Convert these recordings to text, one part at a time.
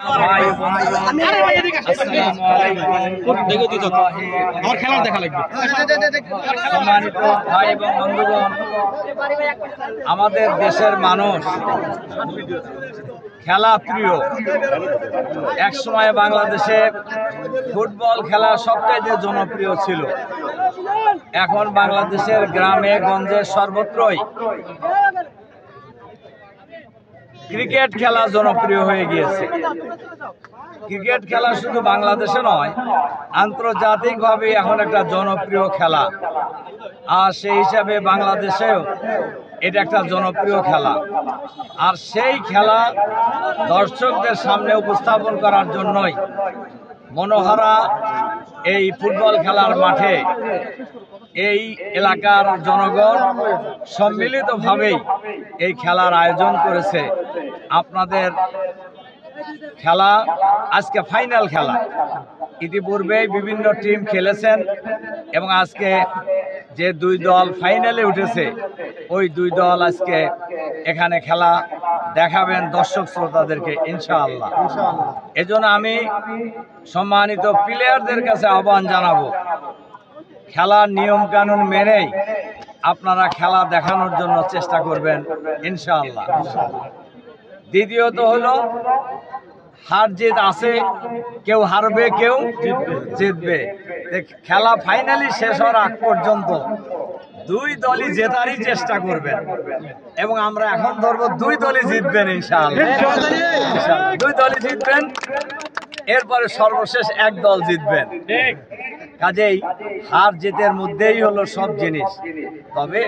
ভাই এবং বন্ধুগণ, আমাদের দেশের মানুষ খেলা প্রিয়। এক সময় বাংলাদেশে ফুটবল খেলা সবচেয়ে জনপ্রিয় ছিল। এখন বাংলাদেশের গ্রামে গঞ্জে সর্বত্রই ক্রিকেট খেলা জনপ্রিয় হয়ে গিয়েছে। ক্রিকেট খেলা শুধু বাংলাদেশে নয়, আন্তর্জাতিকভাবে এখন একটা জনপ্রিয় খেলা। আর সেই হিসাবে বাংলাদেশেও এটা একটা জনপ্রিয় খেলা। আর সেই খেলা দর্শকদের সামনে উপস্থাপন করার জন্যই মনোহারা এই ফুটবল খেলার মাঠে এই এলাকার জনগণ সম্মিলিতভাবেই এই খেলার আয়োজন করেছে। আপনাদের খেলা আজকে ফাইনাল খেলা। ইতিপূর্বে বিভিন্ন টিম খেলেছেন এবং আজকে যে দুই দল ফাইনালে উঠেছে ওই দুই দল আজকে এখানে খেলা দেখাবেন দর্শক শ্রোতাদেরকে ইনশাআল্লাহ। এজন্য আমি সম্মানিত প্লেয়ারদের কাছে আহ্বান জানাবো, খেলার নিয়ম কানুন মেনেই আপনারা খেলা দেখানোর জন্য চেষ্টা করবেন ইনশাআল্লাহ। দ্বিতীয়ত হলো, হার জিত আছে, কেউ হারবে কেউ জিতবে। খেলা ফাইনালি শেষ হওয়ার আগ পর্যন্ত দুই দলই জেতারই চেষ্টা করবেন এবং আমরা এখন ধরবো দুই দলই জিতবেন ইনশাআল্লাহ। দুই দলই জিতবেন, এরপরে সর্বশেষ এক দল জিতবেন। কাজেই হার জিতের মধ্যেই হলো সব জিনিস। তবে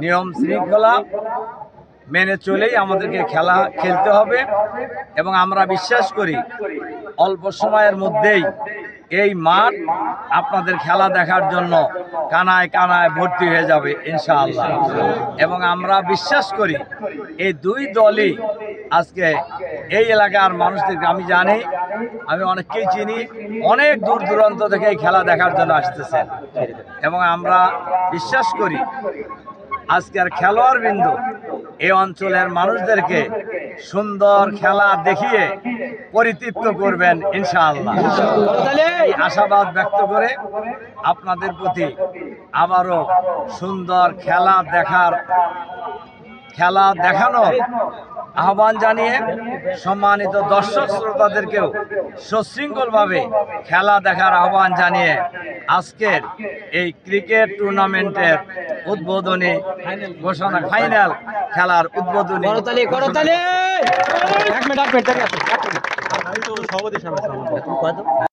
নিয়ম শৃঙ্খলা মেনে চলেই আমাদেরকে খেলা খেলতে হবে এবং আমরা বিশ্বাস করি অল্প সময়ের মধ্যেই এই মাঠ আপনাদের খেলা দেখার জন্য কানায় কানায় ভর্তি হয়ে যাবে ইনশাআল্লাহ। এবং আমরা বিশ্বাস করি এই দুই দলই আজকে এই এলাকার মানুষদেরকে আমি জানি, আমি অনেককেই চিনি, অনেক দূর দূরান্ত থেকে এই খেলা দেখার জন্য আসতেছেন এবং আমরা বিশ্বাস করি আজকের খেলোয়াড় বিন্দু এই অঞ্চলের মানুষদেরকে সুন্দর খেলা দেখিয়ে পরিতৃপ্ত করবেন ইনশাআল্লাহ। এই আশাবাদ ব্যক্ত করে আপনাদের প্রতি আবারও সুন্দর খেলা দেখানোর আহ্বান জানিয়ে সম্মানিত দর্শক শ্রোতাদেরকেও সশৃঙ্খলভাবে খেলা দেখার আহ্বান জানিয়ে আজকের এই ক্রিকেট টুর্নামেন্টের উদ্বোধনী ঘোষণা, ফাইনাল খেলার উদ্বোধনী